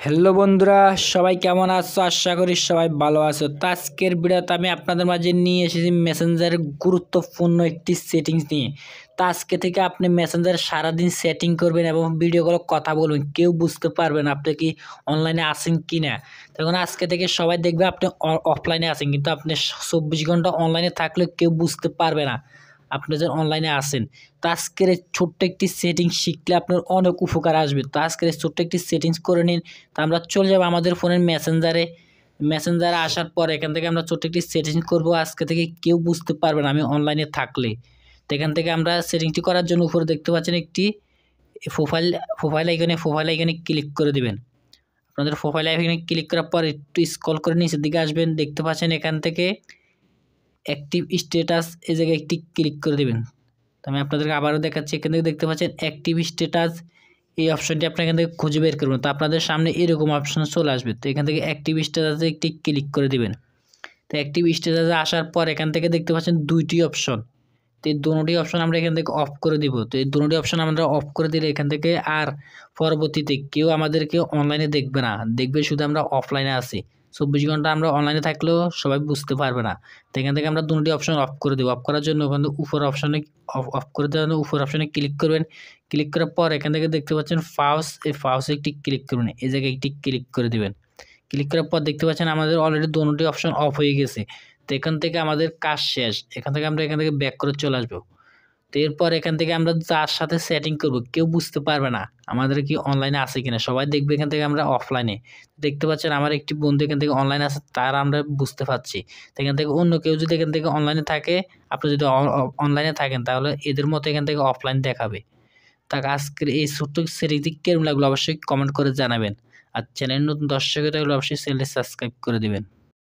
Hello বন্ধুরা, সবাই কেমন আছো? আশা করি সবাই ভালো আছো। তো আজকের ভিডিওতে আমি আপনাদের মাঝে নিয়ে এসেছি মেসেঞ্জারের গুরুত্বপূর্ণ একটি সেটিংস নিয়ে। তো আজকে থেকে আপনি মেসেঞ্জার সারাদিন সেটিং করবেন এবং ভিডিও কলে কথা বলবেন, কেউ বুঝতে পারবে না আপনি কি অনলাইনে আছেন কি না। তখন আজকে থেকে সবাই দেখবে আপনি অফলাইনে আছেন, কিন্তু আপনি 24 ঘন্টা অনলাইনে থাকলে কেউ বুঝতে পারবে না আপনি যে অনলাইনে আছেন। তো আজকের এই ছোট্ট একটি সেটিংস শিখলে আপনার অনেক উপকার আসবে। তো আজকের এই ছোট্ট একটি সেটিংস করে নিন। তো আমরা চলে যাব আমাদের ফোনের মেসেঞ্জারে আসার পর এখান থেকে আমরা ছোট্ট একটি সেটিংস করব। আজকে থেকে কেউ বুঝতে পারবে না আমি অনলাইনে থাকলে। তো এখান থেকে আমরা সেটিংসটি করার জন্য উপরে দেখতে পাচ্ছেন একটি প্রোফাইল আইকনে ক্লিক করে দিবেন। আপনাদের প্রোফাইল আইকনে ক্লিক করার পর একটু স্ক্রল করে নিচের দিকে আসবেন, দেখতে পাচ্ছেন এখান থেকে অ্যাক্টিভ স্ট্যাটাস এই জায়গায় একটি ক্লিক করে দিবেন। তো আমি আপনাদেরকে আবারও দেখাচ্ছি, এখান থেকে দেখতে পাচ্ছেন অ্যাক্টিভ স্ট্যাটাস, এই অপশনটি আপনারা এখান থেকে খুঁজে বের করবেন। তো আপনাদের সামনে এরকম অপশন চলে আসবে। তো এখান থেকে অ্যাক্টিভ স্ট্যাটাসে একটি ক্লিক করে দিবেন। তো অ্যাক্টিভ স্ট্যাটাসে আসার পর এখান থেকে দেখতে পাচ্ছেন দুইটি অপশন। তো এই দুটি অপশন আমরা এখান থেকে অফ করে দিব। তো এই দুটি অপশন আমরা অফ করে দিলে এখান থেকে আর পরবর্তীতে কেউ আমাদেরকে অনলাইনে দেখবে না, দেখবে শুধু আমরা অফলাইনে আছি। 24 ঘন্টা আমরা অনলাইনে থাকলেও সবাই বুঝতে পারবে না। তো এখান থেকে আমরা দুটি অপশন অফ করে দেবো। অফ করার জন্য ওখানে উপর অপশনে অফ করে দেওয়ার জন্য উপর অপশনে ক্লিক করবেন। ক্লিক করার পর এখান থেকে দেখতে পাচ্ছেন ফাউস, এই ফাউসে একটি ক্লিক করবেন, এই জায়গায় একটি ক্লিক করে দিবেন। ক্লিক করার পর দেখতে পাচ্ছেন আমাদের অলরেডি দুটি অপশন অফ হয়ে গেছে। তো এখান থেকে আমাদের কাজ শেষ। এখান থেকে আমরা ব্যাক করে চলে আসবো। তো এরপর এখান থেকে আমরা যার সাথে সেটিং করব কেউ বুঝতে পারবে না আমাদের কি অনলাইনে আছে কিনা, সবাই দেখবে এখান থেকে আমরা অফলাইনে। দেখতে পাচ্ছেন আমার একটি বন্ধু এখান থেকে অনলাইনে আছে, তার আমরা বুঝতে পারছি। তো এখান থেকে অন্য কেউ যদি এখান থেকে অনলাইনে থাকে, আপনি যদি অনলাইনে থাকেন তাহলে এদের মতো এখান থেকে অফলাইন দেখাবে। তাকে আজকের এই ছোট্ট সেটিংটি কেমন লাগলো অবশ্যই কমেন্ট করে জানাবেন। আর চ্যানেল নতুন দর্শক হলে অবশ্যই চ্যানেলটি সাবস্ক্রাইব করে দিবেন।